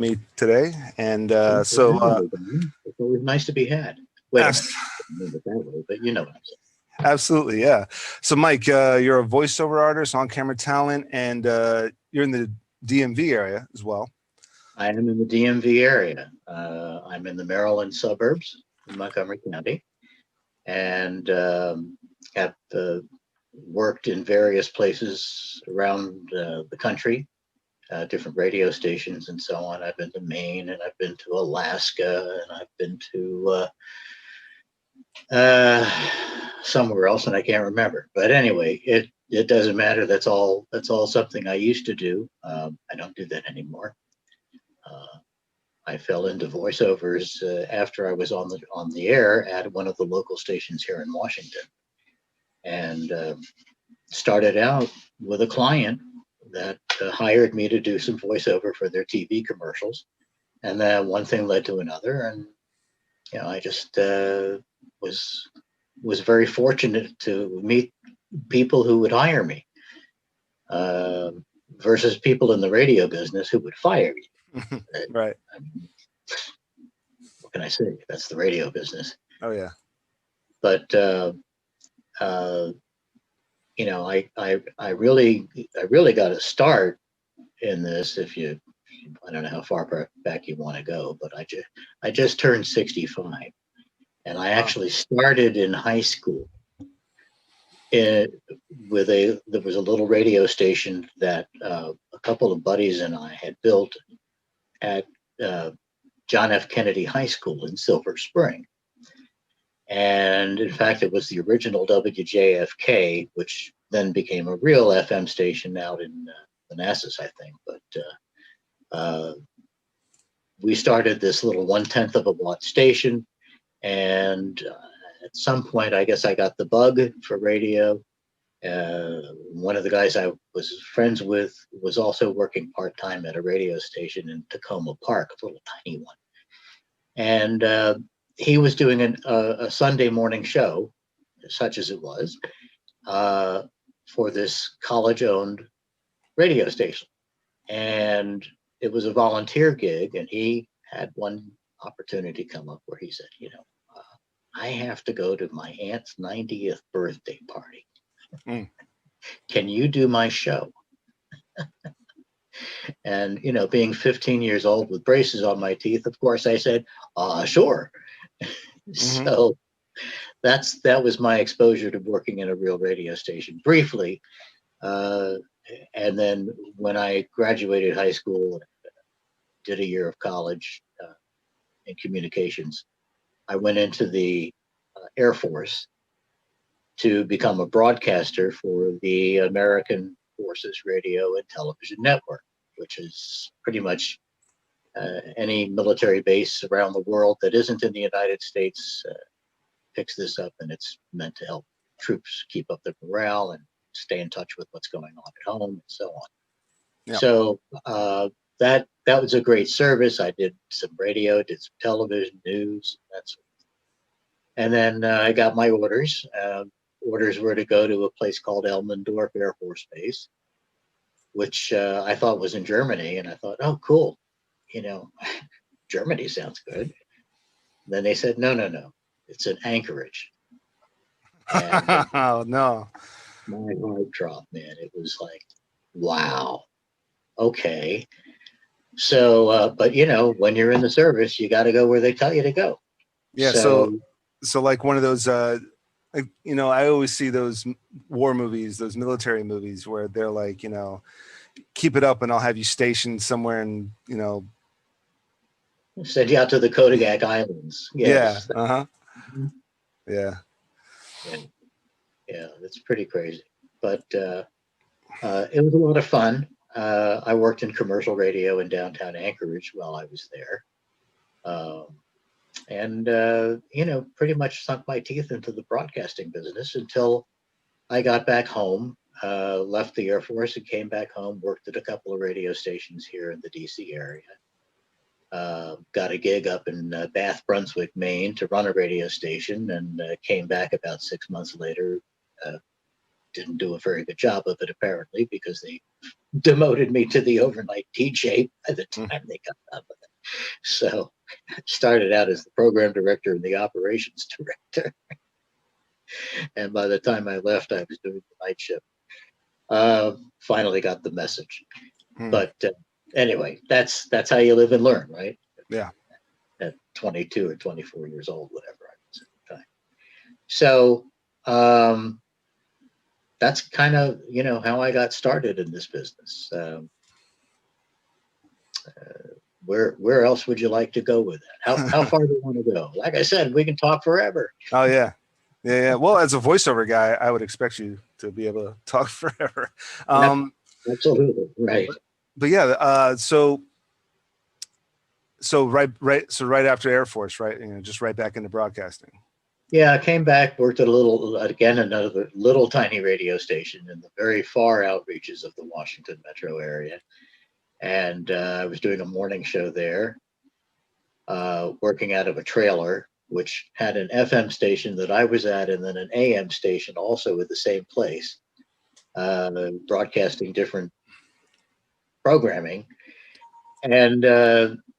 me today. And Thanks for having me, Don. It's always nice to be had. Wait a minute. abs- I didn't mean it that way, but you know what I'm saying. absolutely, yeah. So, Mike, you're a voiceover artist, on-camera talent, and you're in the DMV area as well. I am in the DMV area. I'm in the Maryland suburbs in Montgomery County, and have worked in various places around the country, different radio stations and so on. I've been to Maine, and I've been to Alaska, and I've been to somewhere else, and I can't remember. But anyway, it doesn't matter. That's all something I used to do. I don't do that anymore. Uh, I fell into voiceovers after I was on the air at one of the local stations here in Washington, and started out with a client that hired me to do some voiceover for their TV commercials, and then one thing led to another, and I just was very fortunate to meet people who would hire me, uh, versus people in the radio business who would fire you. Right. I mean, what can I say? That's the radio business. Oh, yeah. But uh, I really got to start in this. If you, I don't know how far back you want to go, but I just turned 65, and I Wow. actually started in high school. There was a little radio station that a couple of buddies and I had built at uh, John F. Kennedy High School in Silver Spring. And in fact, it was the original WJFK, which then became a real FM station out in Manassas, I think. But uh, we started this little 1/10 of a watt station. And at some point, I guess I got the bug for radio. One of the guys I was friends with was also working part-time at a radio station in Tacoma Park, a little tiny one. And he was doing a Sunday morning show, such as it was, uh, for this college-owned radio station. And it was a volunteer gig, and he had one opportunity come up where he said, I have to go to my aunt's 90th birthday party. Mm. Can you do my show? And, being 15 years old with braces on my teeth, of course, I said, sure. Mm-hmm. So that was my exposure to working in a real radio station briefly. And then when I graduated high school, did a year of college in communications, I went into the Air Force to become a broadcaster for the American Forces Radio and Television Network, which is pretty much any military base around the world that isn't in the United States picks this up, and it's meant to help troops keep up their morale and stay in touch with what's going on at home and so on. Yeah. So that was a great service. I did some radio, did some television, news, that sort of thing. And then I got my orders. Orders were to go to a place called Elmendorf Air Force Base, which I thought was in Germany. And I thought, oh, cool. Germany sounds good. And then they said, no, it's in Anchorage. And Oh, no. my heart dropped, man. It was like, wow, okay. So, but when you're in the service, you got to go where they tell you to go. Yeah. So like one of those, I always see those war movies, those military movies where they're like, keep it up and I'll have you stationed somewhere in, send you out to the Kodiak Islands. Yes. Yeah. Uh-huh. Mm-hmm. Yeah. Yeah, it's pretty crazy. But it was a lot of fun. I worked in commercial radio in downtown Anchorage while I was there. And pretty much sunk my teeth into the broadcasting business until I got back home, left the Air Force and came back home, worked at a couple of radio stations here in the DC area. Got a gig up in Bath, Brunswick, Maine to run a radio station, and came back about 6 months later. Didn't do a very good job of it, apparently, because they demoted me to the overnight DJ by the time they got done with it. So started out as the program director and the operations director. And by the time I left, I was doing the night shift. Finally got the message. But anyway, that's how you live and learn, right? Yeah. At 22 or 24 years old, whatever I was at the time. So that's kind of, how I got started in this business. Where else would you like to go with that? How far do you want to go? Like I said, we can talk forever. Oh yeah. Yeah. Well, as a voiceover guy, I would expect you to be able to talk forever. Absolutely. Right. But yeah, so right after Air Force, right? Just right back into broadcasting. Yeah, I came back, worked at another little tiny radio station in the very far outreaches of the Washington metro area. And I was doing a morning show there, working out of a trailer, which had an FM station that I was at, and then an AM station also at the same place, broadcasting different programming. And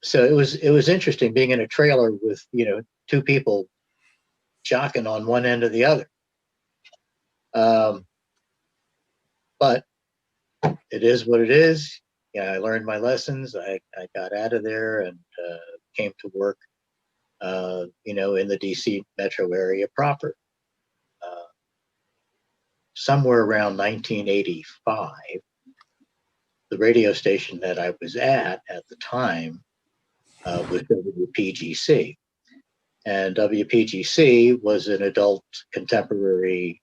so it was interesting being in a trailer with, two people jocking on one end or the other. But it is what it is. I learned my lessons. I got out of there and came to work, in the DC metro area proper. Somewhere around 1985, the radio station that I was at the time was WPGC. And WPGC was an adult contemporary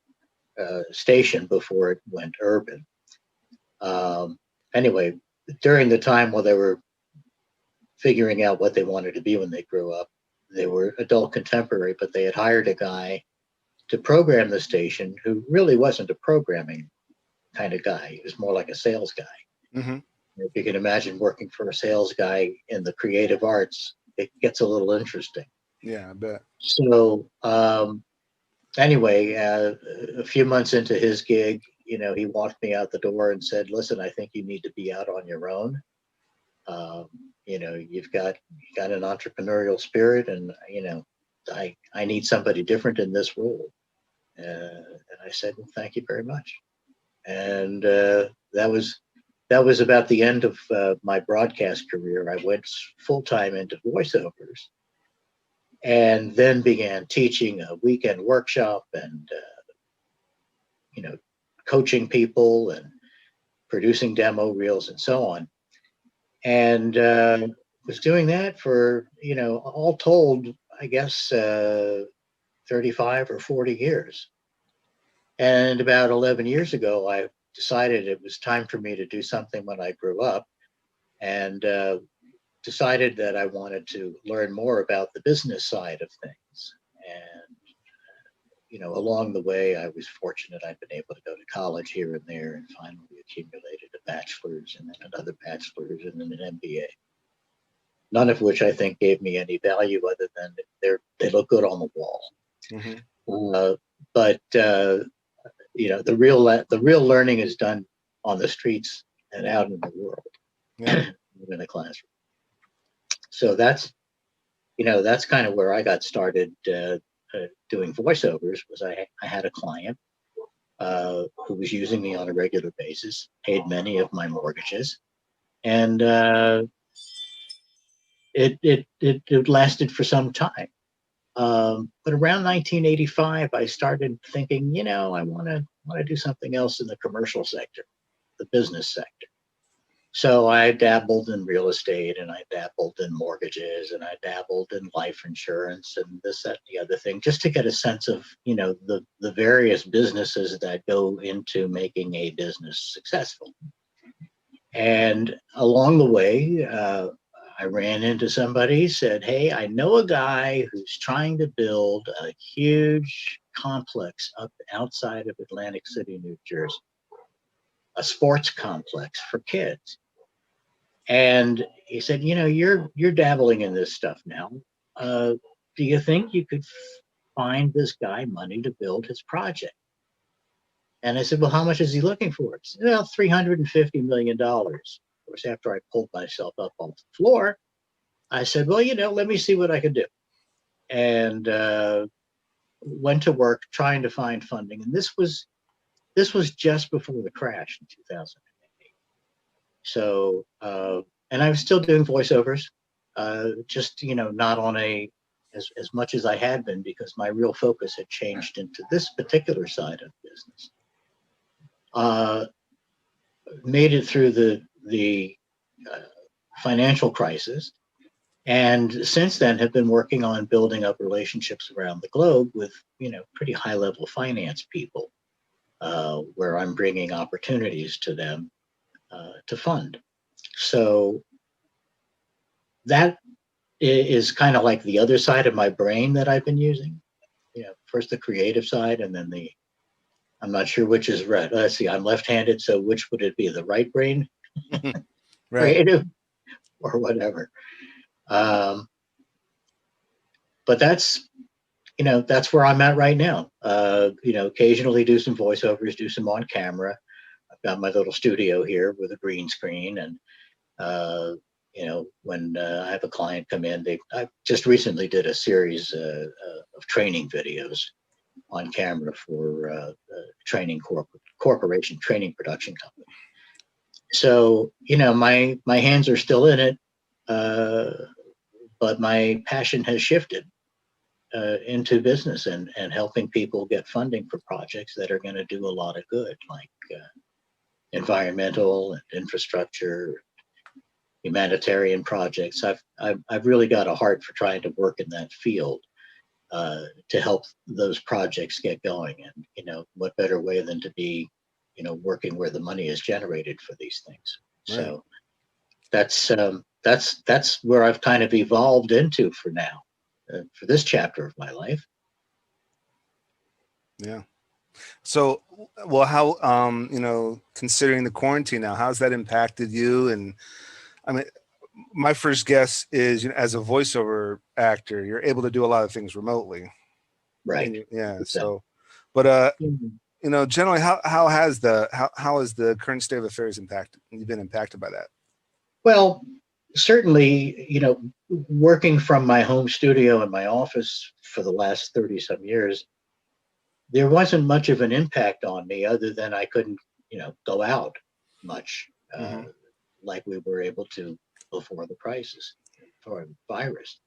station before it went urban. Anyway, during the time while they were figuring out what they wanted to be when they grew up, they were adult contemporary, but they had hired a guy to program the station who really wasn't a programming kind of guy. He was more like a sales guy. Mm-hmm. If you can imagine working for a sales guy in the creative arts, it gets a little interesting. Yeah, I bet. So anyway, a few months into his gig, he walked me out the door and said, "Listen, I think you need to be out on your own. You've got an entrepreneurial spirit, and I need somebody different in this role." And I said, "Well, thank you very much." And that was about the end of my broadcast career. I went full time into voiceovers, and then began teaching a weekend workshop and coaching people and producing demo reels and so on. And was doing that for, all told, I guess, 35 or 40 years. And about 11 years ago, I decided it was time for me to do something when I grew up, and decided that I wanted to learn more about the business side of things. And, along the way, I was fortunate I'd been able to go to college here and there, and finally accumulated a bachelor's and then another bachelor's and then an MBA. None of which I think gave me any value other than they look good on the wall. Mm-hmm. But the real learning is done on the streets and out in the world, in a classroom. So that's kind of where I got started doing voiceovers. Was I had a client who was using me on a regular basis, paid many of my mortgages, and it lasted for some time. But around 1985, I started thinking, I want to do something else in the commercial sector, the business sector. So I dabbled in real estate, and I dabbled in mortgages, and I dabbled in life insurance and this, that, and the other thing, just to get a sense of, the various businesses that go into making a business successful. And along the way, I ran into somebody, said, "Hey, I know a guy who's trying to build a huge complex up outside of Atlantic City, New Jersey, a sports complex for kids." And he said, "You're dabbling in this stuff now. Do you think you could find this guy money to build his project?" And I said, well, how much is he looking for? He said, well, $350 million. Of course, after I pulled myself up off the floor, I said, well, let me see what I can do. And went to work trying to find funding. And this was just before the crash in 2008. So, and I was still doing voiceovers, just, not on as much as I had been, because my real focus had changed into this particular side of business. Made it through the financial crisis, and since then have been working on building up relationships around the globe with pretty high level finance people, where I'm bringing opportunities to them to fund. So that is kind of like the other side of my brain that I've been using. First the creative side, and then I'm not sure which is right. Let's see, I'm left-handed, so which would it be? The right brain, Right. creative, or whatever. But that's where I'm at right now. Occasionally do some voiceovers, do some on camera. I've got my little studio here with a green screen, and when I have a client come in, I just recently did a series of training videos on camera for a training corporation, training production company. So, my hands are still in it, but my passion has shifted into business and helping people get funding for projects that are going to do a lot of good, like environmental and infrastructure, humanitarian projects. I've really got a heart for trying to work in that field to help those projects get going. And what better way than to be working where the money is generated for these things. Right. So that's where I've kind of evolved into for now, for this chapter of my life. Yeah. So, well, how considering the quarantine now, how's that impacted you? And I mean, my first guess is, as a voiceover actor, you're able to do a lot of things remotely. Right. Yeah. So, but generally, how has the current state of affairs impacted? You've been impacted by that? Well, certainly, working from my home studio in my office for the last 30 some years, there wasn't much of an impact on me other than I couldn't, go out much like we were able to before the crisis, before the virus.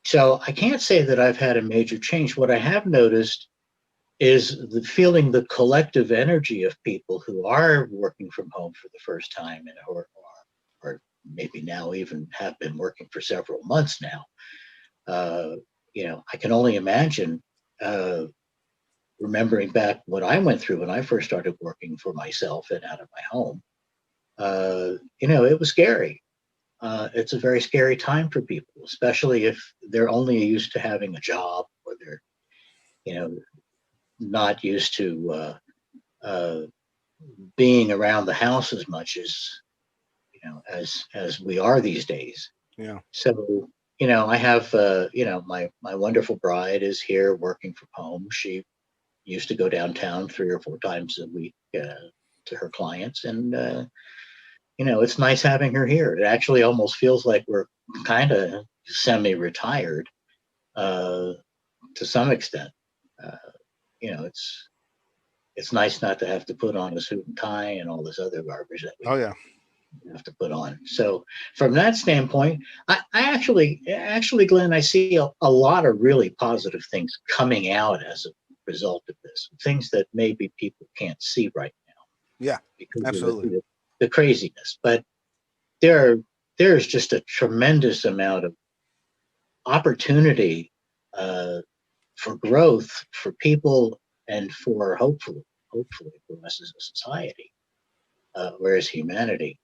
So I can't say that I've had a major change. What I have noticed is the collective energy of people who are working from home for the first time, and or maybe now even have been working for several months now. I can only imagine, remembering back what I went through when I first started working for myself and out of my home. It was scary. It's a very scary time for people, especially if they're only used to having a job, or they're, not used to being around the house as much as we are these days. Yeah. So, I have, my wonderful bride is here working from home. She used to go downtown 3 or 4 times a week to her clients, and it's nice having her here. It actually almost feels like we're kind of semi-retired to some extent. It's nice not to have to put on a suit and tie and all this other garbage that we have to put on. So from that standpoint, I actually, Glenn, I see a lot of really positive things coming out as a result of this, things that maybe people can't see right now. Yeah, because absolutely. of the craziness. But there's just a tremendous amount of opportunity for growth for people, and for hopefully for us as a society, whereas humanity,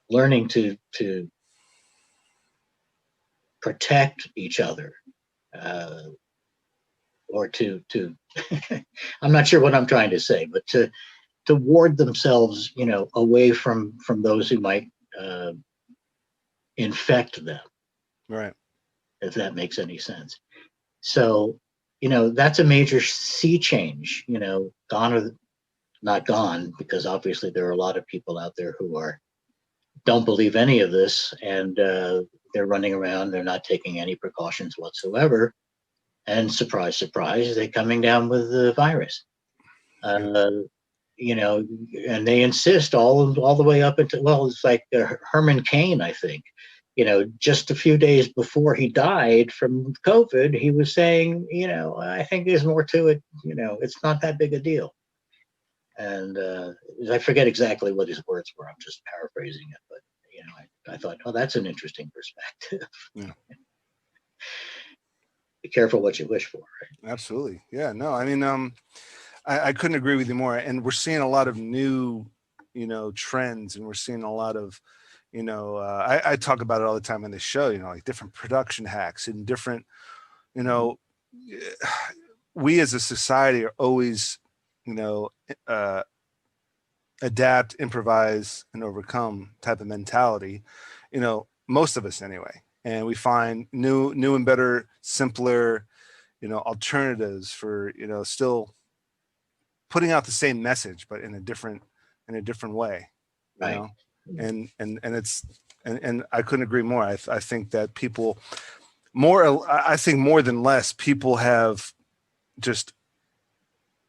learning to protect each other, or to I'm not sure what I'm trying to say, but to ward themselves, away from those who might infect them. Right. If that makes any sense. So, that's a major sea change, gone or not gone, because obviously there are a lot of people out there who don't believe any of this, and they're running around, they're not taking any precautions whatsoever, and surprise, surprise, they're coming down with the virus. And they insist all the way up into, well, it's like Herman Cain, I think. Just a few days before he died from COVID, he was saying, I think there's more to it. It's not that big a deal. And I forget exactly what his words were. I'm just paraphrasing it, but I thought, oh, that's an interesting perspective. Yeah. Be careful what you wish for. Right? Absolutely. Yeah. No, I mean, I couldn't agree with you more. And we're seeing a lot of new, trends, and we're seeing a lot of, I talk about it all the time on this show, like different production hacks and different, we as a society are always, adapt, improvise, and overcome type of mentality, most of us anyway. And we find new and better, simpler, alternatives for, still putting out the same message, but in a different way, Right. and it's, and I couldn't agree more. I think that people I think more than less, people have just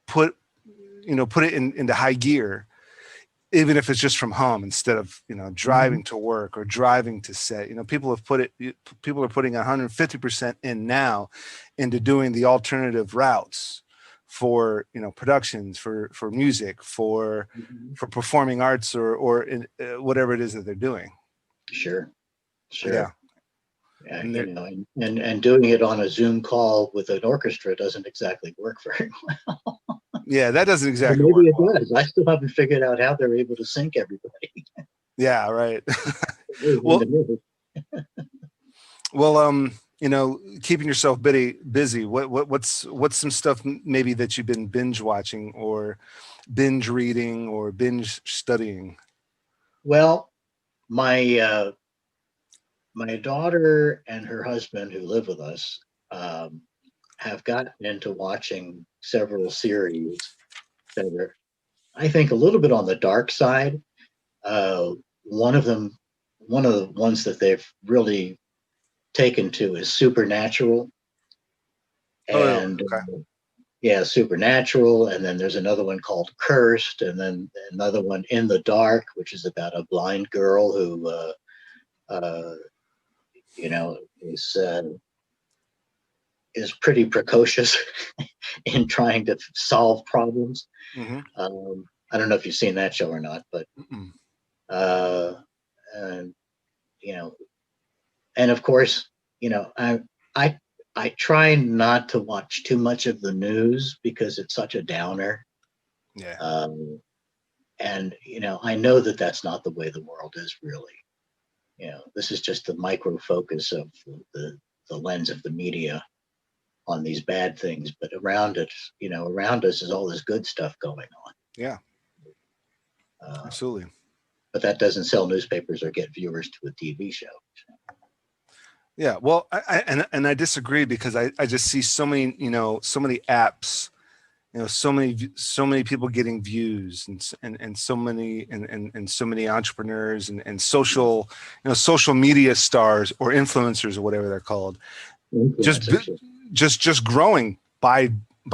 put it into high gear, even if it's just from home, instead of, driving to work or driving to set. People are putting 150% in now into doing the alternative routes for, productions, for music, for performing arts, or in, whatever it is that they're doing. Sure. Yeah. And and doing it on a Zoom call with an orchestra doesn't exactly work very well. Yeah, that doesn't exactly maybe work it does. I still haven't figured out how they're able to sync everybody. Yeah, right. well, keeping yourself busy. What's some stuff maybe that you've been binge watching, or binge reading, or binge studying? Well, my daughter and her husband, who live with us, have gotten into watching several series that are, I think, a little bit on the dark side. One of the ones that they've really taken to is Supernatural. And okay. Supernatural, and then there's another one called Cursed, and then another one, In the Dark, which is about a blind girl who is pretty precocious in trying to solve problems. Mm-hmm. I don't know if you've seen that show or not, but and and of course, I try not to watch too much of the news because it's such a downer. Yeah. And I know that that's not the way the world is really. This is just the micro focus of the lens of the media on these bad things, but around it, around us is all this good stuff going on. Yeah. Absolutely. But that doesn't sell newspapers or get viewers to a TV show. Yeah, well, I disagree, because I just see so many, so many apps, so many people getting views, and so many and so many entrepreneurs and social, social media stars or influencers or whatever they're called, just growing by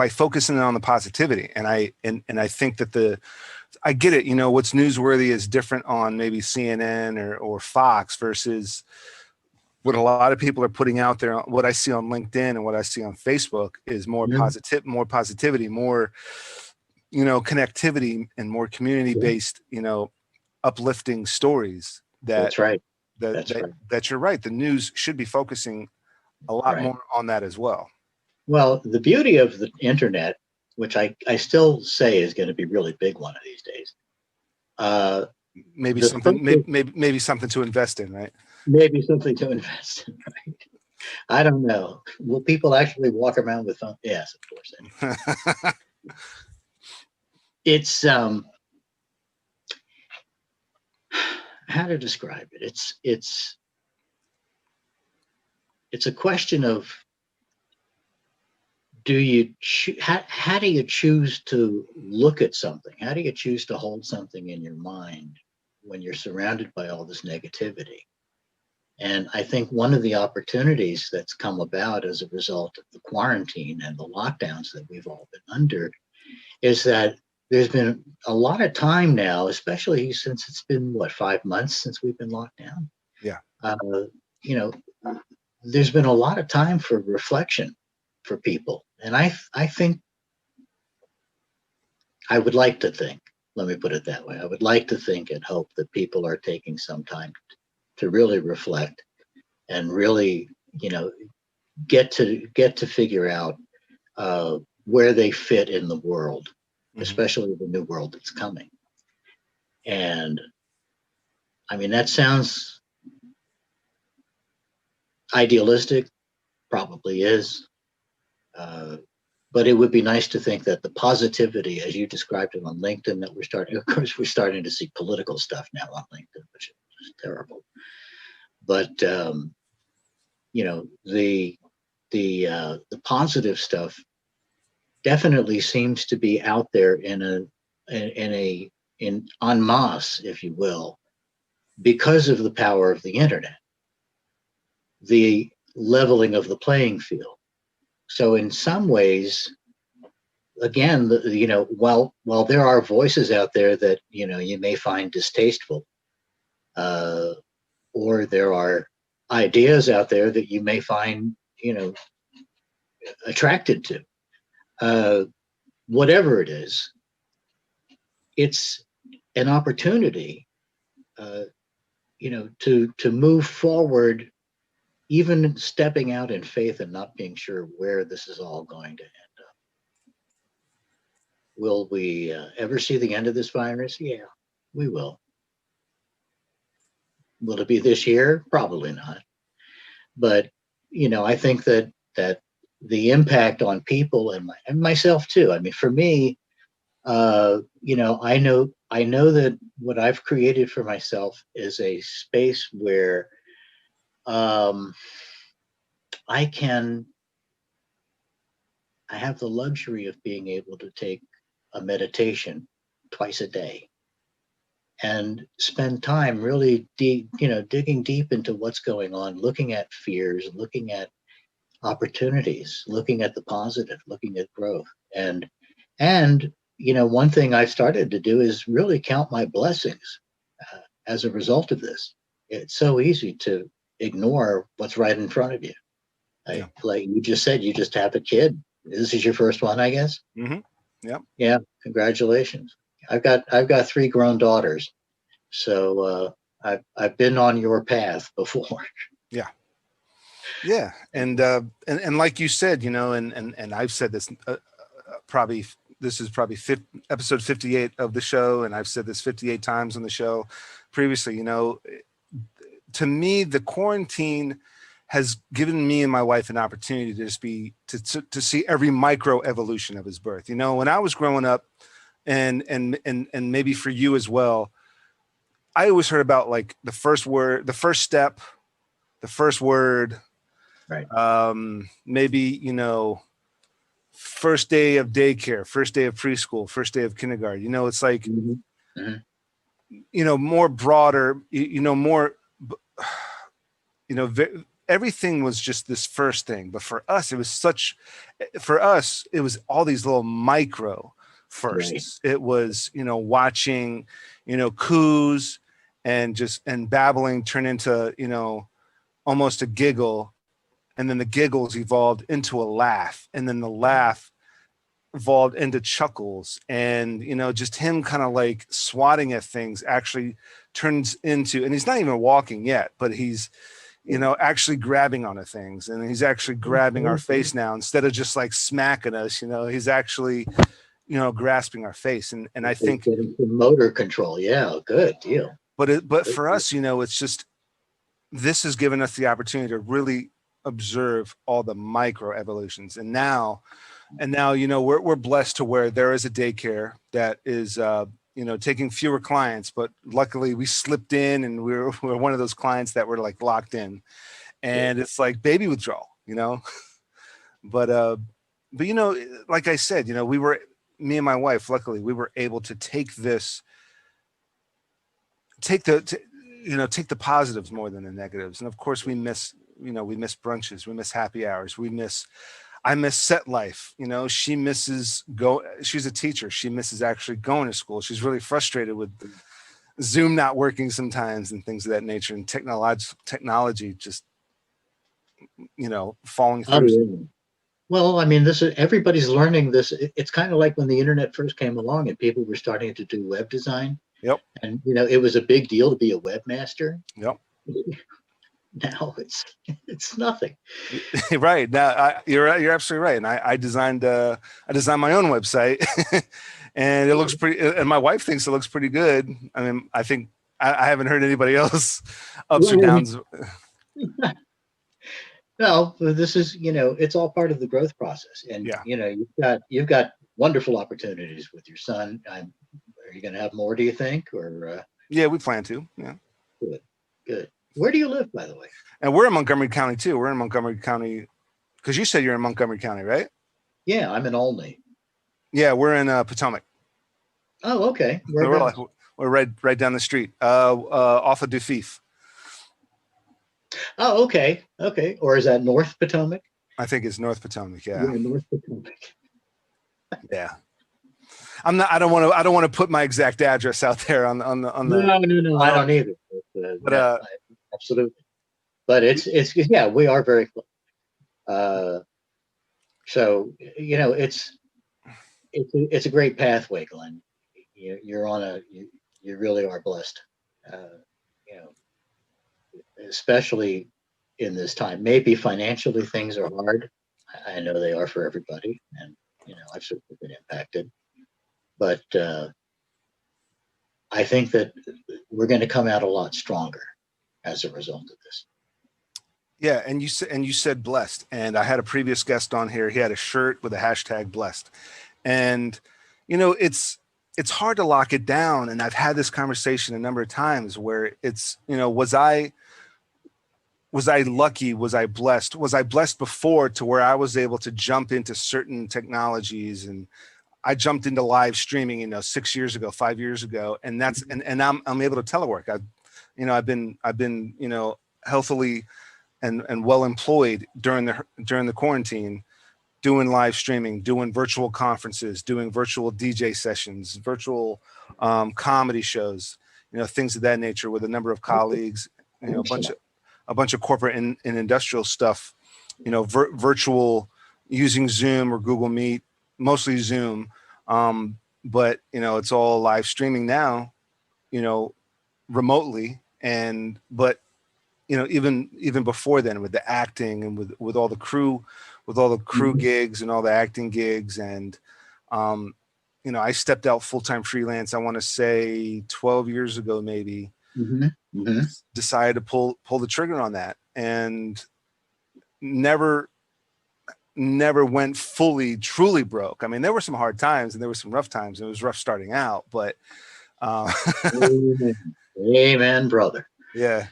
focusing on the positivity. And I think that I get it. What's newsworthy is different on maybe CNN or Fox versus what a lot of people are putting out there. What I see on LinkedIn and what I see on Facebook is more positivity, more, connectivity, and more community-based, uplifting stories. That's right. That you're right. The news should be focusing a lot more on that as well. Well, the beauty of the internet, which I still say is going to be really big one of these days. Maybe something to invest in, right? Maybe something to invest in, right? I don't know. Will people actually walk around with phones? Yes, of course. It's how to describe it. It's a question of do you how do you choose to look at something? How do you choose to hold something in your mind when you're surrounded by all this negativity? And I think one of the opportunities that's come about as a result of the quarantine and the lockdowns that we've all been under is that there's been a lot of time now, especially since it's been, what, 5 months since we've been locked down? Yeah. You know, there's been a lot of time for reflection for people. And I think, I would like to think, let me put it that way, I would like to think and hope that people are taking some time to really reflect and really, get to figure out where they fit in the world, especially the new world that's coming. And I mean, that sounds idealistic, probably is, but it would be nice to think that the positivity, as you described it on LinkedIn, that we're starting, of course, we're starting to see political stuff now on LinkedIn, which is terrible. But the positive stuff definitely seems to be out there in en masse, if you will, because of the power of the internet, the leveling of the playing field. So in some ways, again, while there are voices out there that you may find distasteful, or there are ideas out there that you may find attracted to, whatever it is, it's an opportunity, to move forward, even stepping out in faith and not being sure where this is all going to end up. Will we ever see the end of this virus? Yeah, we will. Will it be this year? Probably not. But I think that the impact on people and myself too. I mean, for me, I know that what I've created for myself is a space where I have the luxury of being able to take a meditation twice a day and spend time really deep, digging deep into what's going on, looking at fears, looking at opportunities, looking at the positive, looking at growth. And one thing I've started to do is really count my blessings as a result of this. It's so easy to ignore what's right in front of you. Like you just said, you just have a kid. This is your first one, I guess. Mm-hmm. Yep. Yeah. Congratulations. I've got 3 grown daughters, so I've been on your path before. Yeah. Yeah. And like you said, and I've said this probably, this is probably episode 58 of the show. And I've said this 58 times on the show previously, to me, the quarantine has given me and my wife an opportunity to just to see every micro evolution of his birth. When I was growing up, and maybe for you as well, I always heard about like the first word, the first step, the first word, right? Maybe, first day of daycare, first day of preschool, first day of kindergarten. It's like, more broader, more, everything was just this first thing. But for us, it was all these little micro firsts. Right. It was, watching, coups and babbling turn into, almost a giggle. And then the giggles evolved into a laugh. And then the laugh evolved into chuckles. And, just him kind of like swatting at things actually turns into, and he's not even walking yet, but he's, actually grabbing onto things, and he's actually grabbing our face now instead of just like smacking us. He's actually, grasping our face, and I think motor control. Yeah, good deal. But for us, it's just, this has given us the opportunity to really observe all the micro evolutions, and now, we're blessed to where there is a daycare that is, taking fewer clients, but luckily we slipped in, and we're one of those clients that were like locked in, and it's like baby withdrawal, but but you know, like I said, you know, me and my wife, luckily, we were able to take this, take the, t- you know, take the positives more than the negatives. And of course, we miss, you know, we miss brunches, we miss happy hours, I miss set life. You know, she misses she's a teacher. She misses actually going to school. She's really frustrated with Zoom not working sometimes and things of that nature, and technology just, you know, falling Oh, through. yeah. Well, I mean, this is everybody's learning this. It's kind of like when the internet first came along and people were starting to do web design, Yep. and it was a big deal to be a webmaster. Yep. Now it's nothing. Right. Now you're right. You're absolutely right. And I designed my own website and it looks pretty, and my wife thinks it looks pretty good. I mean, I think I haven't heard anybody else ups or downs. No, this is it's all part of the growth process, and Yeah. you've got wonderful opportunities with your son. Are you going to have more? Do you think? Or Yeah, we plan to. Yeah. good, good. Where do you live, by the way? And we're in Montgomery County too. We're in Montgomery County because you said you're in Montgomery County, right? Yeah, I'm in Olney. Yeah, we're in Potomac. Oh, okay. We're right down the street, off of Dufif. Oh, okay, okay. Or is that North Potomac? I think it's North Potomac. Yeah. North Potomac. Yeah. I don't want to put my exact address out there on the. No. I don't either. Absolutely. But it's yeah, we are very close. So it's a great pathway, Glenn. You really are blessed. You know, especially in this time. Maybe financially things are hard. I know they are for everybody, and I've certainly been impacted. But I think that we're going to come out a lot stronger as a result of this. Yeah, and you said blessed, and I had a previous guest on here. He had a shirt with a hashtag blessed, and it's hard to lock it down. And I've had this conversation a number of times where it's was I lucky? Was I blessed? Was I blessed before to where I was able to jump into certain technologies, and I jumped into live streaming 6 years ago, 5 years ago, and that's and I'm able to telework. I've been healthily and well employed during the quarantine, doing live streaming, doing virtual conferences, doing virtual DJ sessions, virtual comedy shows, things of that nature with a number of colleagues, a bunch of corporate and industrial stuff, virtual, using Zoom or Google Meet, mostly Zoom. But it's all live streaming now, remotely. But even before then, with the acting and with all the crew gigs and all the acting gigs, and I stepped out full-time freelance, I want to say 12 years ago, maybe. Decided to pull the trigger on that, and never went truly broke. I mean, there were some hard times and there were some rough times. It was rough starting out, but Amen, brother. Yeah.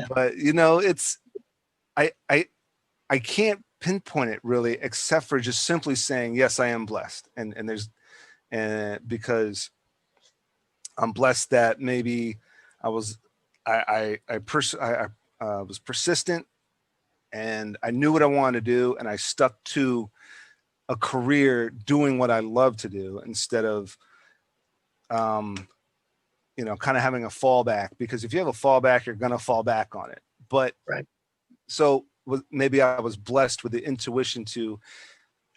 But it's I can't pinpoint it really, except for just simply saying, yes, I am blessed. And because I'm blessed that maybe I was persistent, and I knew what I wanted to do, and I stuck to a career doing what I love to do instead of kind of having a fallback, because if you have a fallback, you're going to fall back on it. But right. So maybe I was blessed with the intuition to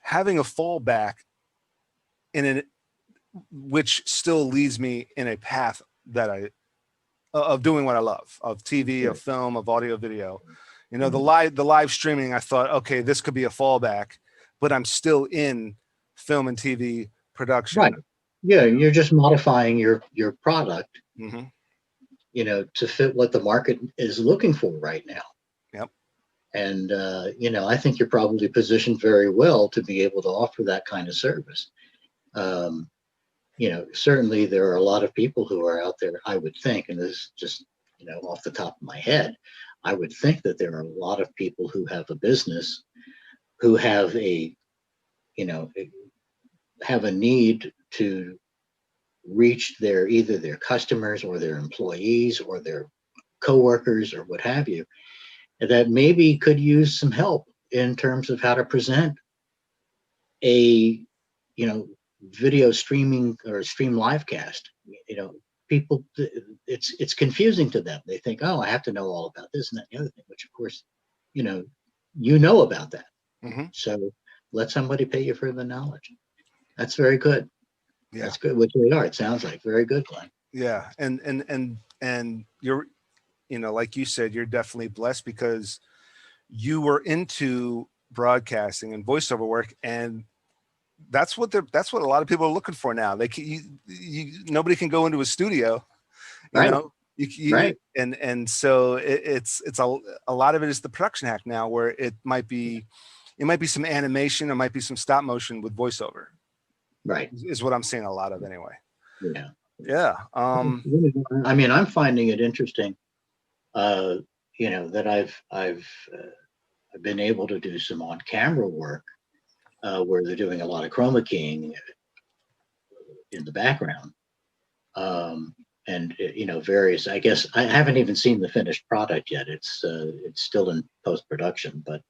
having a fallback which still leads me in a path that of doing what I love, of TV, of film, of audio, video. The live streaming, I thought, okay, this could be a fallback, but I'm still in film and TV production. Right. Yeah, you're just modifying your product, to fit what the market is looking for right now. Yep. And I think you're probably positioned very well to be able to offer that kind of service. Certainly there are a lot of people who are out there, I would think, and this is just, off the top of my head, I would think that there are a lot of people who have a business, who have a you know, have a need to reach either their customers or their employees or their coworkers or what have you, that maybe could use some help in terms of how to present a, you know, video streaming or stream live cast. You know, people, it's confusing to them. They think, oh, I have to know all about this and that and the other thing, which of course, you know about that. Mm-hmm. So let somebody pay you for the knowledge. That's very good. Yeah. That's good. Which they are. It sounds like very good, Glenn. Yeah. And you're, like you said, you're definitely blessed because you were into broadcasting and voiceover work, and that's what a lot of people are looking for now. They can, nobody can go into a studio, Right. Right. And so it's a lot of it is the production hack now, where it might be some animation, it might be some stop motion with voiceover. Right. Is what I'm seeing a lot of anyway. Yeah. Yeah. I mean, I'm finding it interesting, that I've been able to do some on-camera work where they're doing a lot of chroma keying in the background, and various. I guess I haven't even seen the finished product yet. It's still in post-production, but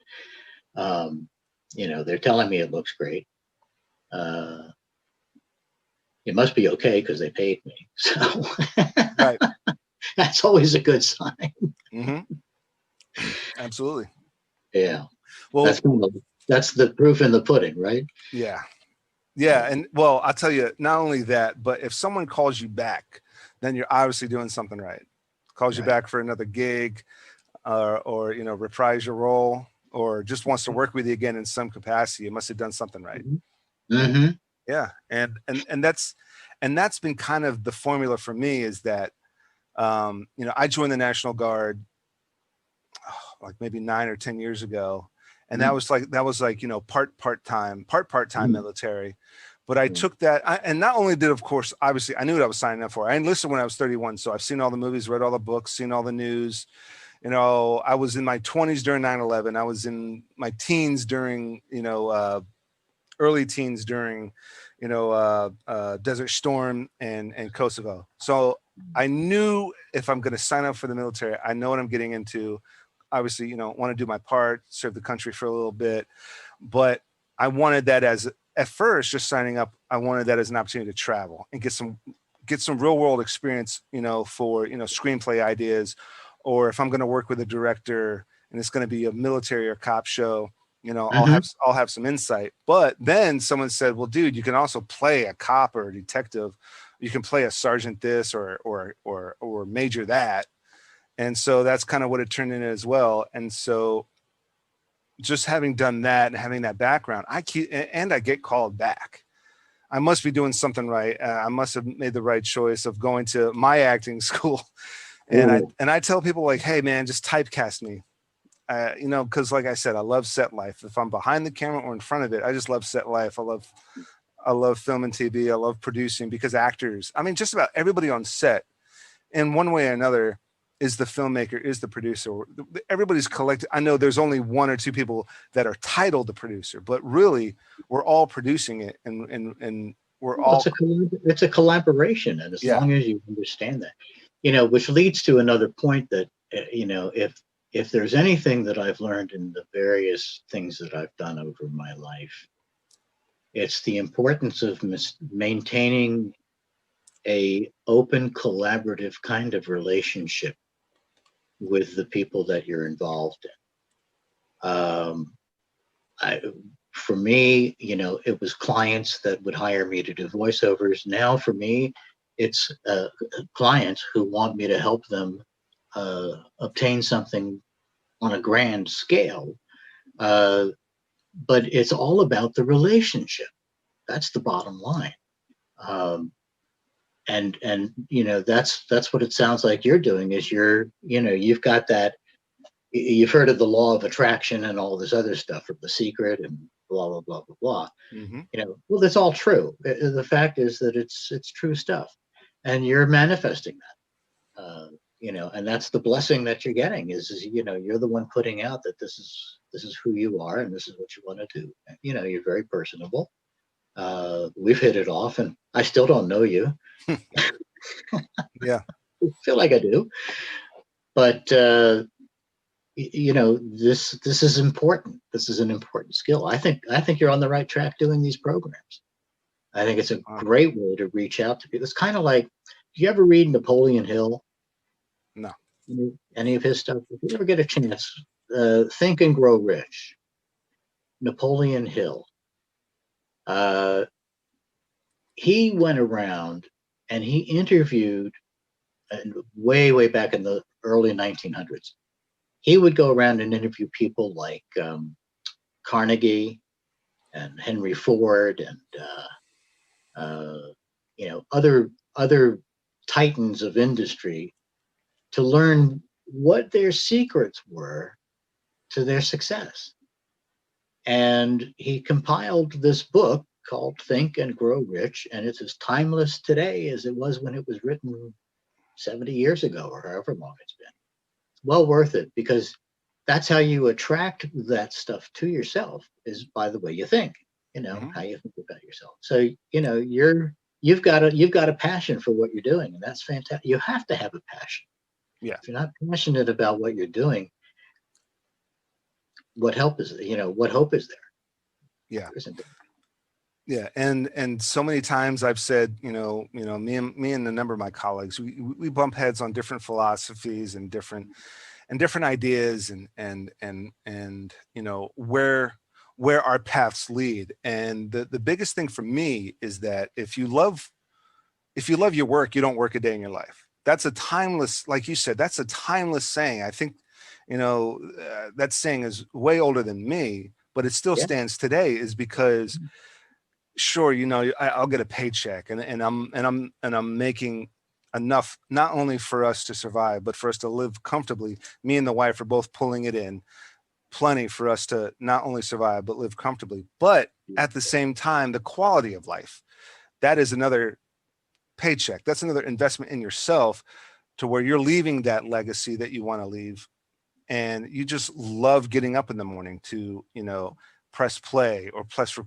they're telling me it looks great. It must be okay because they paid me, so Right. That's always a good sign. Mm-hmm. Absolutely. Yeah. Well, that's the proof in the pudding, right? Yeah. Yeah. And well, I'll tell you, not only that, but if someone calls you back, then you're obviously doing something right. Calls you back for another gig, or reprise your role, or just wants to work with you again in some capacity, you must have done something right. Mm-hmm. Yeah. And that's been kind of the formula for me, is that I joined the National Guard like maybe 9 or 10 years ago. And that was like part-time military. But I took that, and not only did, of course, obviously I knew what I was signing up for. I enlisted when I was 31. So I've seen all the movies, read all the books, seen all the news. I was in my 20s during 9/11. I was in my teens during, early teens during, Desert Storm and Kosovo. So I knew if I'm going to sign up for the military, I know what I'm getting into. Obviously, want to do my part, serve the country for a little bit, but I wanted that at first, just signing up, I wanted that as an opportunity to travel and get some real world experience, for, screenplay ideas, or if I'm going to work with a director and it's going to be a military or cop show, I'll have some insight. But then someone said, well, dude, you can also play a cop or a detective. You can play a sergeant this or major that. And so that's kind of what it turned into as well. And so just having done that and having that background, I get called back. I must be doing something right. I must have made the right choice of going to my acting school. And I tell people, like, hey man, just typecast me. Because like I said, I love set life. If I'm behind the camera or in front of it, I just love set life. I love film and TV. I love producing, because actors, I mean, just about everybody on set in one way or another is the filmmaker, is the producer. Everybody's collected. I know there's only one or two people that are titled the producer, but really we're all producing it, and we're all. It's a collaboration, and as long as you understand that, which leads to another point that if there's anything that I've learned in the various things that I've done over my life, it's the importance of maintaining a open, collaborative kind of relationship with the people that you're involved in. For me, it was clients that would hire me to do voiceovers. Now for me, it's clients who want me to help them obtain something on a grand scale. But it's all about the relationship. That's the bottom line. And that's what it sounds like you're doing, is you've got that. You've heard of the law of attraction and all this other stuff from The Secret and blah blah blah blah blah. Well, that's all true. The fact is that it's true stuff, and you're manifesting that. and that's the blessing that you're getting is you're the one putting out that this is who you are and this is what you want to do. You're very personable. We've hit it off, and I still don't know you. Yeah. I feel like I do, but this is important. This is an important skill. I think you're on the right track doing these programs. I think it's a great way to reach out to people. It's kind of like, do you ever read Napoleon Hill? No. Any of his stuff? If you ever get a chance, Think and Grow Rich. Napoleon Hill. He went around and he interviewed, way back in the early 1900s. He would go around and interview people like Carnegie and Henry Ford and other titans of industry to learn what their secrets were to their success. And he compiled this book called Think and Grow Rich, and it's as timeless today as it was when it was written 70 years ago or however long it's been. It's well worth it, because that's how you attract that stuff to yourself, is by the way you think, how you think about yourself. So, you've got a passion for what you're doing, and that's fantastic. You have to have a passion. Yeah. If you're not passionate about what you're doing, what hope is there? Yeah. Isn't there? Yeah, and so many times I've said, me and a number of my colleagues, we bump heads on different philosophies and different ideas and where our paths lead. And the biggest thing for me is that if you love your work, you don't work a day in your life. That's a timeless, like you said, that's a timeless saying. I think, that saying is way older than me, but it still stands today, is because sure, I'll get a paycheck and I'm making enough, not only for us to survive, but for us to live comfortably. Me and the wife are both pulling it in plenty for us to not only survive, but live comfortably. But at the same time, the quality of life, that is another paycheck. That's another investment in yourself, to where you're leaving that legacy that you want to leave. And you just love getting up in the morning to, press play or press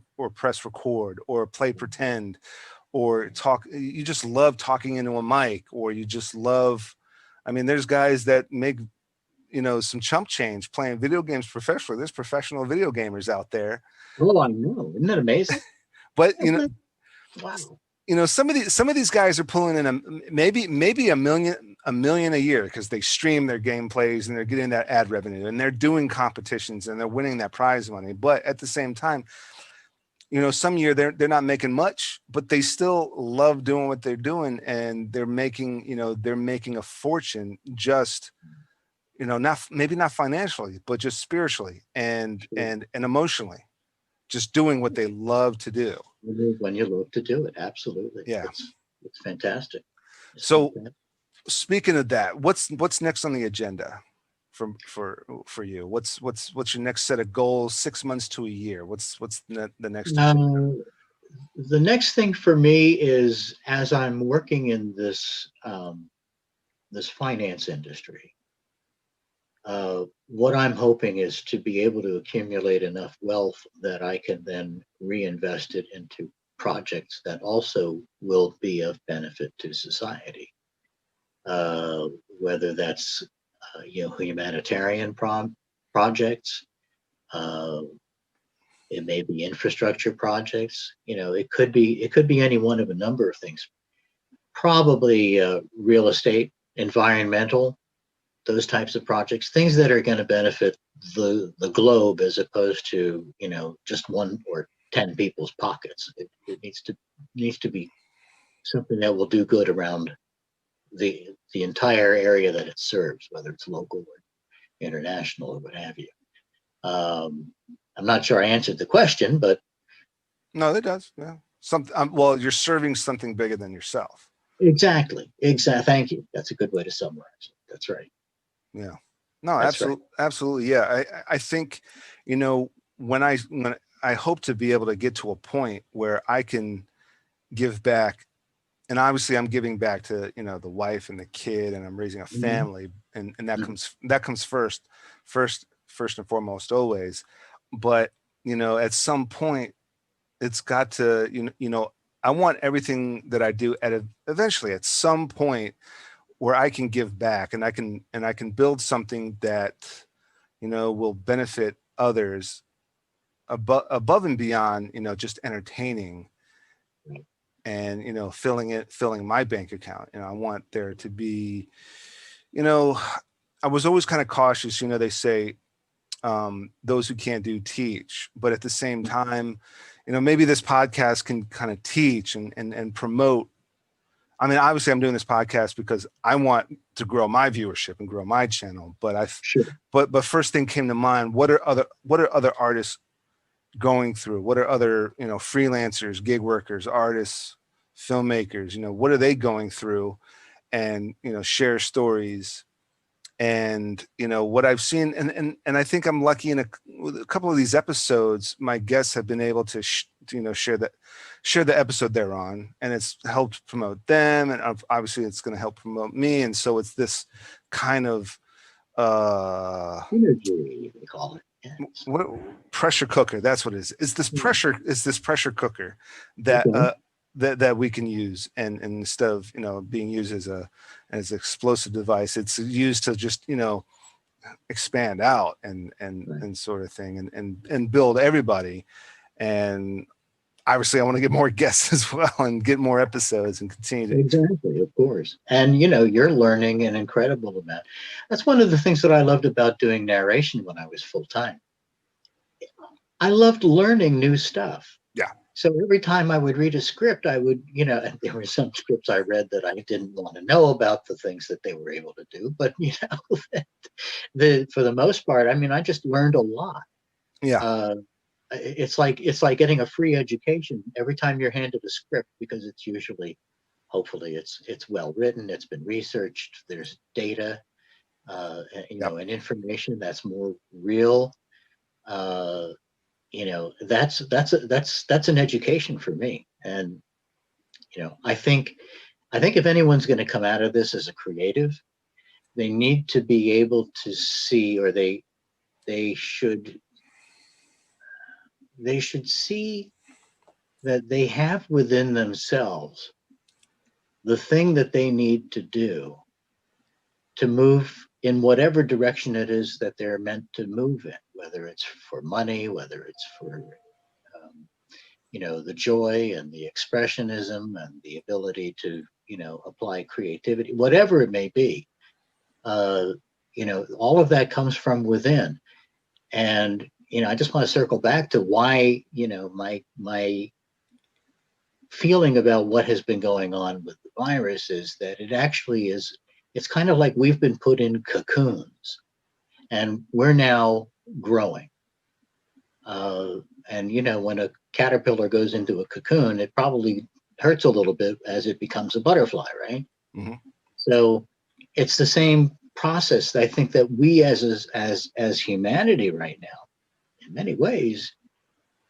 record or play pretend or talk. You just love talking into a mic, or you just love, there's guys that make, some chump change playing video games professionally. There's professional video gamers out there. Oh, I know. Isn't that amazing? But, wow. some of these guys are pulling in maybe a million a year, because they stream their gameplays and they're getting that ad revenue and they're doing competitions and they're winning that prize money. But at the same time, some year they're not making much, but they still love doing what they're doing, and they're making a fortune, just, maybe not financially, but just spiritually and emotionally, just doing what they love to do. When you love to do it, absolutely. Yeah, it's fantastic. Speaking of that, what's next on the agenda for you? What's your next set of goals? 6 months to a year? What's the next agenda? The next thing for me is, as I'm working in this this finance industry, what I'm hoping is to be able to accumulate enough wealth that I can then reinvest it into projects that also will be of benefit to society. Whether that's humanitarian projects, it may be infrastructure projects. It could be any one of a number of things. Probably real estate, environmental, those types of projects, things that are going to benefit the globe, as opposed to just one or 10 people's pockets. It needs to be something that will do good around the entire area that it serves, whether it's local or international or what have you. I'm not sure I answered the question, but no, it does. Yeah, well, you're serving something bigger than yourself. Exactly. Thank you. That's a good way to summarize it. That's right. Yeah. No, That's absolutely, right. absolutely. Yeah, I think when I hope to be able to get to a point where I can give back and obviously I'm giving back to, you know, the wife and the kid, and I'm raising a Mhm. family, and that Mhm. comes first and foremost always. But, you know, at some point it's got to, you know, I want everything that I do eventually at some point where I can give back, and I can build something that, you know, will benefit others above and beyond, you know, just entertaining and, you know, filling my bank account. You know, I want there to be, you know, I was always kind of cautious. You know, they say those who can't do teach, but at the same time, you know, maybe this podcast can kind of teach and promote. I mean, obviously I'm doing this podcast because I want to grow my viewership and grow my channel, but Sure. but first thing came to mind, what are other artists going through? What are other, you know, freelancers, gig workers, artists, filmmakers, you know, what are they going through? And, you know, share stories. And, you know, what I've seen, and I think I'm lucky with a couple of these episodes, my guests have been able to, you know, share the episode they're on, and it's helped promote them. And obviously it's going to help promote me. And so it's this kind of, Energy, we call it. Yes. what pressure cooker, that's what it is. It's this pressure cooker that Okay. that we can use, and instead of, you know, being used as an explosive device, it's used to just, you know, expand out Right. and sort of thing, and build everybody. And obviously I want to get more guests as well, and get more episodes, and continue to. Exactly, of course. And you know, you're learning an incredible amount. That's one of the things that I loved about doing narration when I was full time. I loved learning new stuff. Yeah. So every time I would read a script, I would, you know, and there were some scripts I read that I didn't want to know about the things that they were able to do. But you know, for the most part, I mean, I just learned a lot. Yeah. Uh, it's like getting a free education every time you're handed a script, because it's usually, hopefully, it's well written, it's been researched, there's data, you Yeah. know, and information that's more real. Uh, you know, that's an education for me. And you know, I think if anyone's going to come out of this as a creative, they need to be able to see, or they should they should see that they have within themselves the thing that they need to do to move in whatever direction it is that they're meant to move in, whether it's for money, whether it's for um, you know, the joy and the expressionism and the ability to, you know, apply creativity, whatever it may be. uh, you know, all of that comes from within. And you know, I just want to circle back to why, you know, my feeling about what has been going on with the virus is that it actually is, it's kind of like we've been put in cocoons and we're now growing. Uh, and you know, when a caterpillar goes into a cocoon, it probably hurts a little bit as it becomes a butterfly, right? Hmm. So it's the same process. I think that we as humanity right now, in many ways,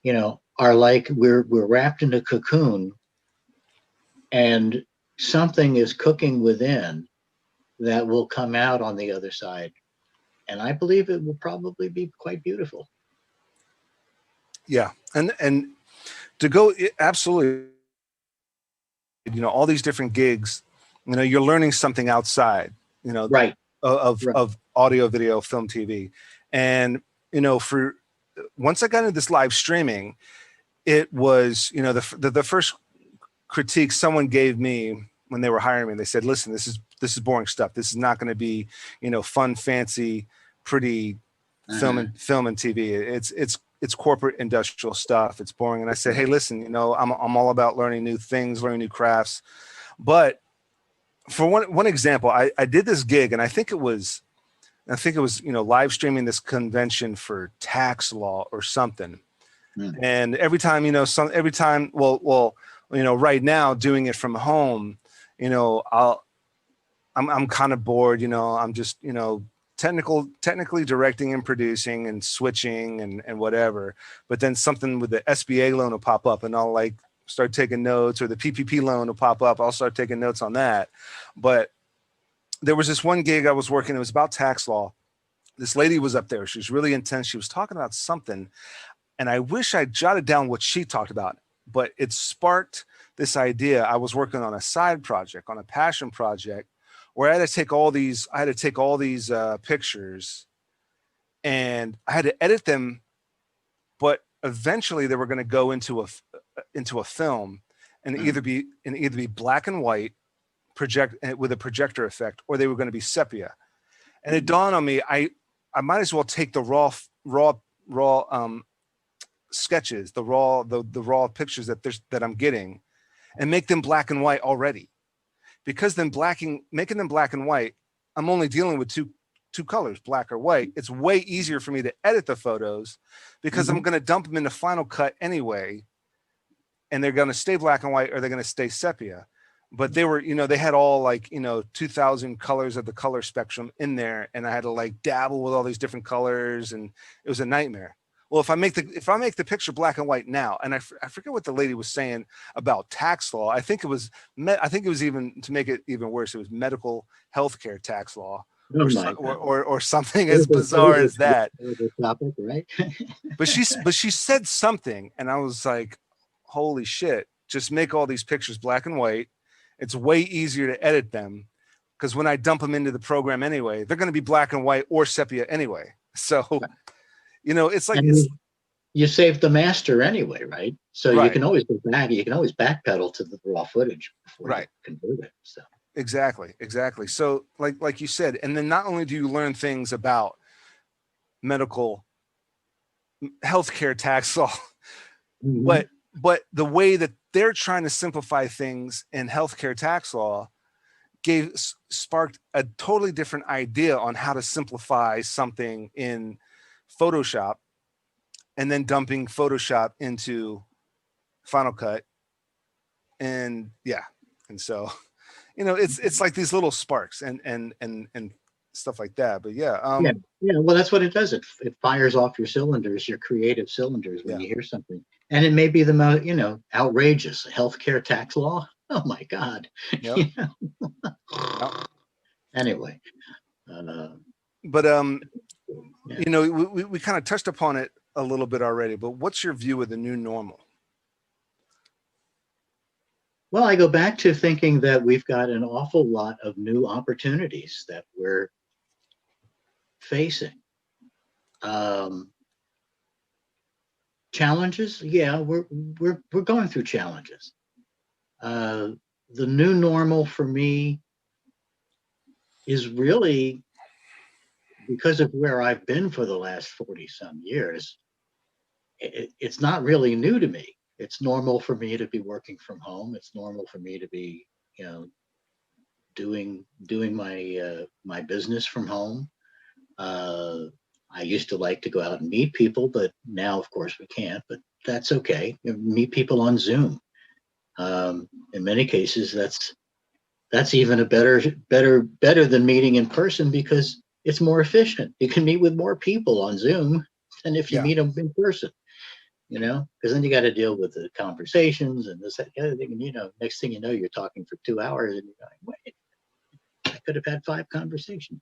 you know, are like we're wrapped in a cocoon, and something is cooking within that will come out on the other side. And I believe it will probably be quite beautiful. Yeah. And to go, absolutely, you know, all these different gigs, you know, you're learning something outside, you know, Right, right. of audio, video, film, TV. And, you know, for once I got into this live streaming, it was, you know, the first critique someone gave me when they were hiring me, they said, listen, this is boring stuff. This is not going to be, you know, fun, fancy, pretty Uh-huh. film and TV. It's corporate industrial stuff. It's boring. And I said, hey, listen, you know, I'm all about learning new things, learning new crafts. But for one example, I did this gig, and I think it was, you know, live streaming this convention for tax law or something. Mm. And every time, you know, you know, right now doing it from home, you know, I'm kind of bored, you know, I'm just, you know, technically directing and producing and switching and whatever. But then something with the SBA loan will pop up, and I'll like start taking notes, or the PPP loan will pop up. I'll start taking notes on that. But there was this one gig I was working. It was about tax law. This lady was up there. She was really intense. She was talking about something, and I wish I jotted down what she talked about, but it sparked this idea. I was working on a side project, on a passion project, where I had to take all these pictures, and I had to edit them, but eventually they were going to go into a film, and either be black and white, with a projector effect, or they were going to be sepia. And it dawned on me, I might as well take the raw sketches, the raw pictures that I'm getting, and make them black and white already, because then making them black and white, I'm only dealing with two colors, black or white. It's way easier for me to edit the photos, because I'm going to dump them into Final Cut anyway, and they're going to stay black and white, or they're going to stay sepia. But they were, they had all 2,000 colors of the color spectrum in there, and I had to dabble with all these different colors, and it was a nightmare. Well, if I make the picture black and white now, and I forget what the lady was saying about tax law. I think it was even, to make it even worse, it was medical healthcare tax law, or something as bizarre as that. Topic, right? but she said something, and I was like, holy shit, just make all these pictures black and white. It's way easier to edit them, because when I dump them into the program anyway, they're going to be black and white or sepia anyway. So, it's like, you save the master anyway, right? So right. You can always go back. You can always backpedal to the raw footage before right. you convert it. So exactly. So like you said, and then not only do you learn things about medical healthcare tax law, but the way that they're trying to simplify things in healthcare tax law sparked a totally different idea on how to simplify something in Photoshop, and then dumping Photoshop into Final Cut. And so, it's like these little sparks and stuff like that. But well, that's what it does. It fires off your cylinders, your creative cylinders, when you hear something. And it may be the most, outrageous healthcare tax law. Oh my God. Yep. Anyway. But we kind of touched upon it a little bit already, but what's your view of the new normal? Well, I go back to thinking that we've got an awful lot of new opportunities that we're facing. Challenges, we're going through challenges. The new normal for me is really, because of where I've been for the last 40 some years, it's not really new to me. It's normal for me to be working from home. It's normal for me to be, doing my business from home. I used to like to go out and meet people, but now, of course, we can't. But that's okay. Meet people on Zoom. In many cases, that's even a better than meeting in person, because it's more efficient. You can meet with more people on Zoom than if you meet them in person. Because then you got to deal with the conversations and this, that, the other thing. And next thing you know, you're talking for 2 hours, and you're going, wait, I could have had 5 conversations.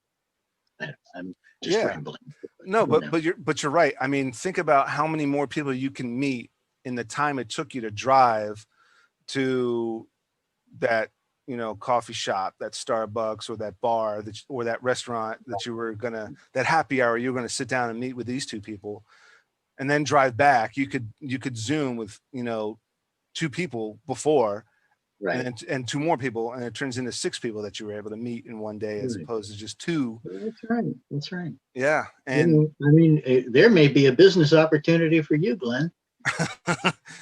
I'm just rambling. No, but you're right. I mean, think about how many more people you can meet in the time it took you to drive to that, coffee shop, that Starbucks, or that bar, or that restaurant that you were that happy hour you were gonna sit down and meet with these 2 people, and then drive back. You could Zoom with 2 people before, right, and 2 more people, and it turns into 6 people that you were able to meet in one day, as opposed to just 2. That's right. Yeah, and there may be a business opportunity for you, Glenn.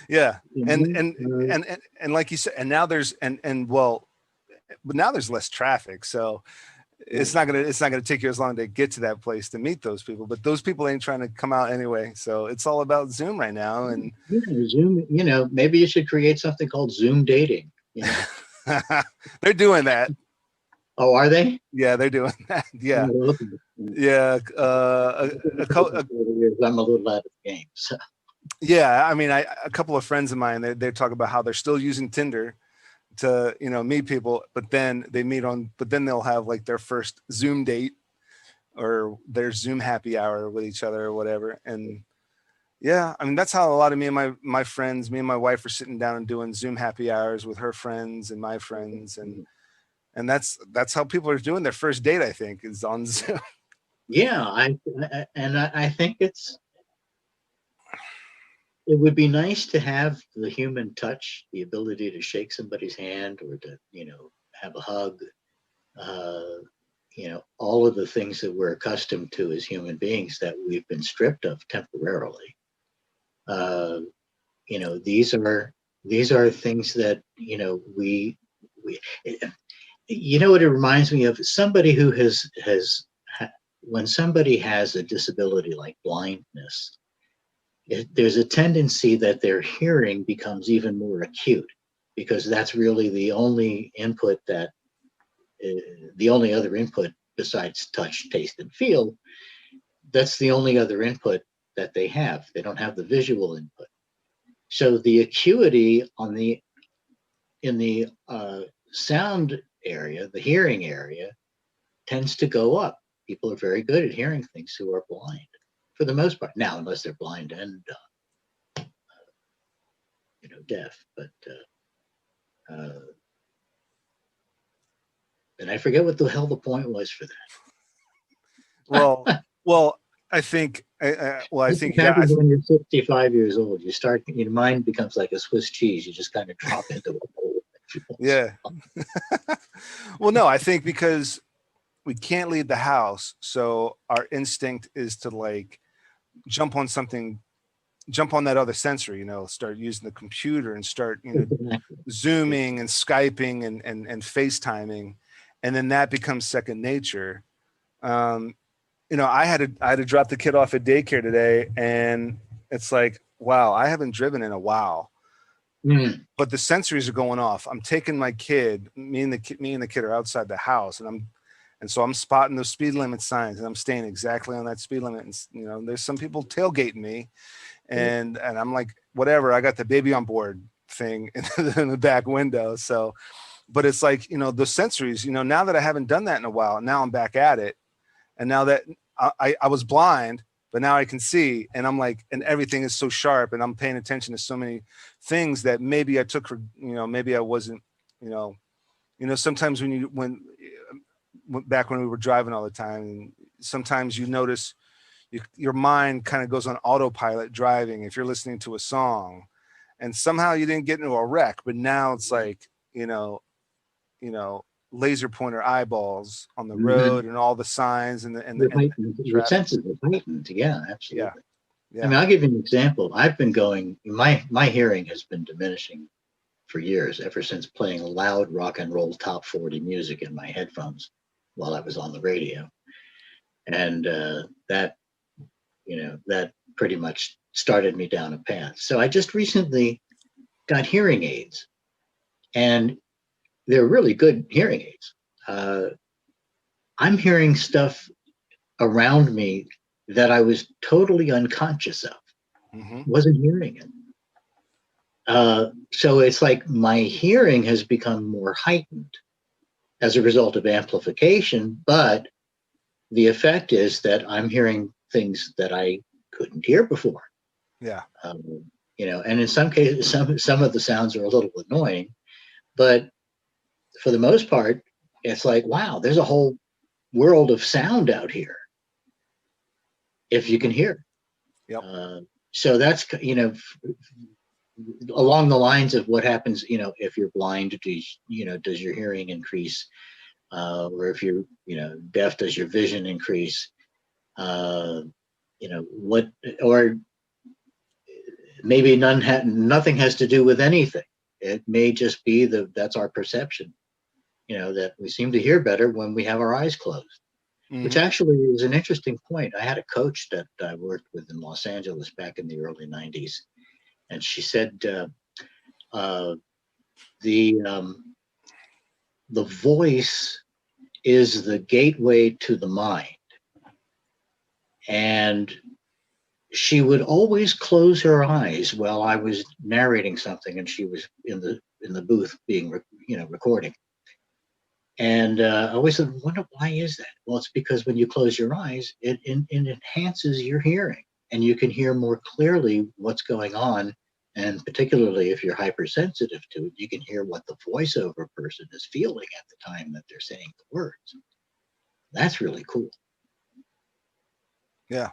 yeah, and like you said, and now there's but now there's less traffic, so it's not gonna take you as long to get to that place to meet those people. But those people ain't trying to come out anyway, so it's all about Zoom right now. And Zoom, maybe you should create something called Zoom dating. They're doing that. Oh, are they? Yeah, they're doing that. Yeah, yeah. I'm a little out of the game. So. Yeah, I mean, a couple of friends of mine, they talk about how they're still using Tinder to, you know, meet people, but then they meet on, but then they'll have like their first Zoom date or their Zoom happy hour with each other or whatever. And yeah, I mean, that's how a lot of me and my friends, me and my wife are sitting down and doing Zoom happy hours with her friends and my friends. And that's how people are doing their first date, I think, is on Zoom. Yeah, I think it would be nice to have the human touch, the ability to shake somebody's hand or to, you know, have a hug. Uh, you know, all of the things that we're accustomed to as human beings that we've been stripped of temporarily. Uh, you know, these are things that, you know, we you know what it reminds me of? Somebody who when somebody has a disability like blindness, there's a tendency that their hearing becomes even more acute because that's really the only input that the only other input besides touch, taste, and feel. That's the only other input that they have. They don't have the visual input. So the acuity on the in the sound area, the hearing area, tends to go up. People are very good at hearing things who are blind, for the most part. Now, unless they're blind and you know, deaf, but and I forget what the hell the point was for Well, that. well, I think, I What think, yeah, happens when you're 65 years old? You start, your mind becomes like a Swiss cheese. You just kind of drop into a hole. yeah. Well, no, I think because we can't leave the house, so our instinct is to like jump on something, jump on that other sensory, you know, start using the computer and start, you know, Zooming and Skyping and FaceTiming, and then that becomes second nature. Um, you know, I had to drop the kid off at daycare today, and it's like, wow, I haven't driven in a while, Mm. but the sensories are going off. I'm taking my kid, me and the kid are outside the house, and so I'm spotting those speed limit signs, and I'm staying exactly on that speed limit. And you know, there's some people tailgating me, and I'm like, whatever. I got the baby on board thing in the back window. So, but it's like, you know, the sensories. You know, now that I haven't done that in a while, now I'm back at it, and now that I was blind, but now I can see, and I'm like, and everything is so sharp, and I'm paying attention to so many things that maybe I took for, you know, maybe I wasn't, you know, sometimes back when we were driving all the time, sometimes you notice your mind kind of goes on autopilot driving if you're listening to a song, and somehow you didn't get into a wreck, but now it's like, you know, laser pointer eyeballs on the Mm-hmm. road and all the signs and Your traffic. senses are heightened. Yeah, Yeah, absolutely. I yeah. mean, I'll give you an example. I've been going, my hearing has been diminishing for years, ever since playing loud rock and roll top 40 music in my headphones while I was on the radio. And that, you know, that pretty much started me down a path. So I just recently got hearing aids, and they're really good hearing aids. Uh, I'm hearing stuff around me that I was totally unconscious of, Mm-hmm. wasn't hearing it. So it's like my hearing has become more heightened as a result of amplification, but the effect is that I'm hearing things that I couldn't hear before. Yeah. You know, and in some cases, some of the sounds are a little annoying, but for the most part, it's like, wow, there's a whole world of sound out here if you can hear. Yep. So that's, you know, along the lines of what happens, you know, if you're blind, you know, does your hearing increase? Or if you're, you know, deaf, does your vision increase? You know, what, or maybe nothing has to do with anything. It may just be that's our perception, you know, that we seem to hear better when we have our eyes closed, which Mm-hmm. actually is an interesting point. I had a coach that I worked with in Los Angeles back in the early 90s, and she said uh, the the voice is the gateway to the mind, and she would always close her eyes while I was narrating something, and she was in the booth being recording. And I always said, wonder why is that? Well, it's because when you close your eyes, it enhances your hearing, and you can hear more clearly what's going on. And particularly if you're hypersensitive to it, you can hear what the voiceover person is feeling at the time that they're saying the words. That's really cool. Yeah,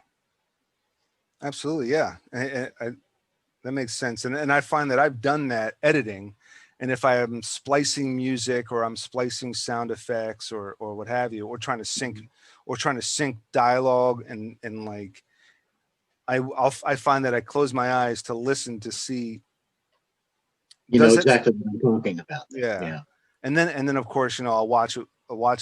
absolutely. Yeah. That makes sense. And I find that I've done that editing. And if I am splicing music or I'm splicing sound effects or what have you, or trying to sync dialogue and like, I find that I close my eyes to listen to see. You know exactly what I'm talking about. Yeah. Yeah. And then of course, you know, I'll watch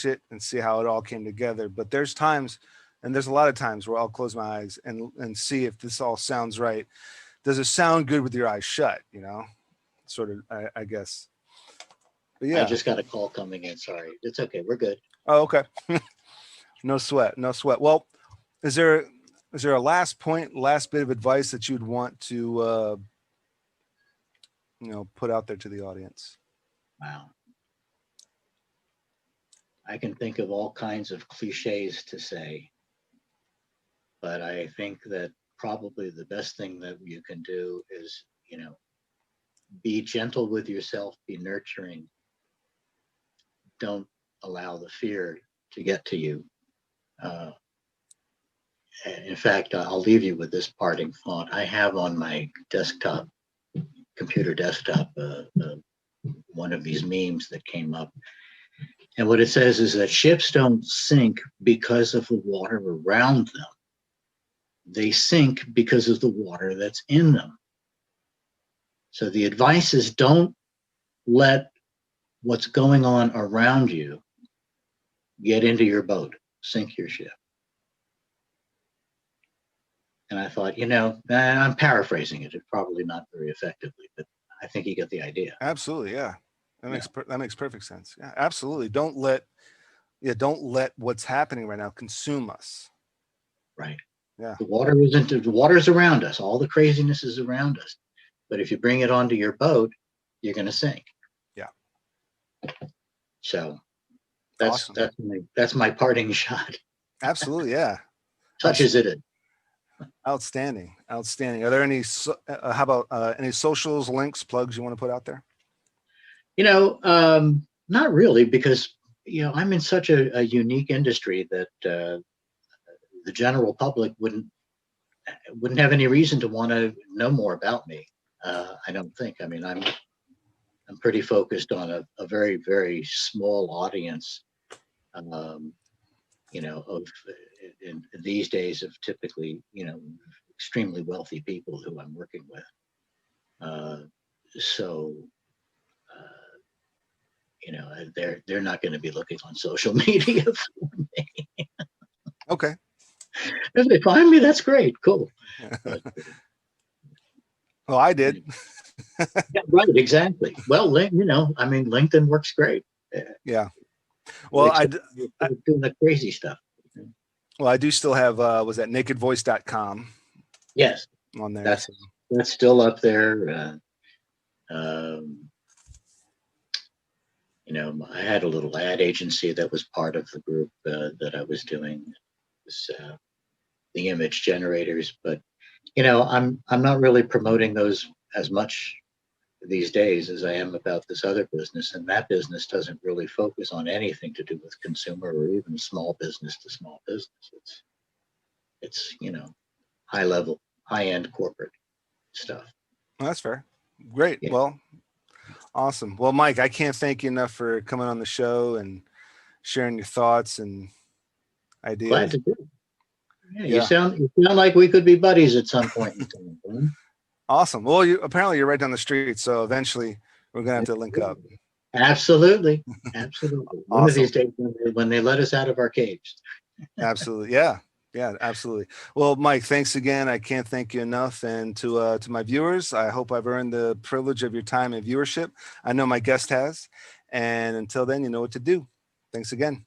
it and see how it all came together. But there's times, and there's a lot of times where I'll close my eyes and see if this all sounds right. Does it sound good with your eyes shut? You know, sort of, I guess. But yeah. I just got a call coming in. Sorry. It's okay. We're good. Oh, okay. No sweat. Well, is there a last bit of advice that you'd want to, put out there to the audience? Wow. I can think of all kinds of cliches to say, but I think that probably the best thing that you can do is, be gentle with yourself, be nurturing. Don't allow the fear to get to you. In fact, I'll leave you with this parting thought. I have on my computer desktop, one of these memes that came up. And what it says is that ships don't sink because of the water around them. They sink because of the water that's in them. So the advice is don't let what's going on around you get into your boat, sink your ship. And I thought, I'm paraphrasing it. It's probably not very effectively, but I think you get the idea. Absolutely, yeah. That makes perfect sense. Yeah, absolutely. Don't let what's happening right now consume us. Right. Yeah. The water's around us. All the craziness is around us. But if you bring it onto your boat, you're going to sink. Yeah. So that's awesome. that's my parting shot. Absolutely, yeah. Such as it is. Outstanding. Are there any? How about any socials, links, plugs you want to put out there? Not really, because I'm in such a unique industry that the general public wouldn't have any reason to want to know more about me. I don't think. I mean, I'm pretty focused on a very, very small audience. Of in these days of typically, extremely wealthy people who I'm working with. They're not going to be looking on social media for me. Okay. If they find me, that's great. Cool. Well, I did. Yeah, right. Exactly. Well, LinkedIn works great. Yeah. Well, I doing the crazy stuff. Well, I do still have, was that nakedvoice.com? Yes. On there. That's still up there. I had a little ad agency that was part of the group that I was doing. The image generators, but I'm not really promoting those as much these days as I am about this other business, and that business doesn't really focus on anything to do with consumer or even small business to small business. It's high level, high end corporate stuff. Well, that's fair. Great. Yeah. Well, awesome. Well, Mike, I can't thank you enough for coming on the show and sharing your thoughts and ideas. Glad to do it. Yeah. You sound like we could be buddies at some point in time. Awesome. Well, apparently you're right down the street, so eventually we're gonna have to link up. Absolutely. One Awesome. of these days when they let us out of our caves. Absolutely. Yeah, absolutely. Well, Mike, thanks again. I can't thank you enough. And to my viewers, I hope I've earned the privilege of your time and viewership. I know my guest has. And until then, you know what to do. Thanks again.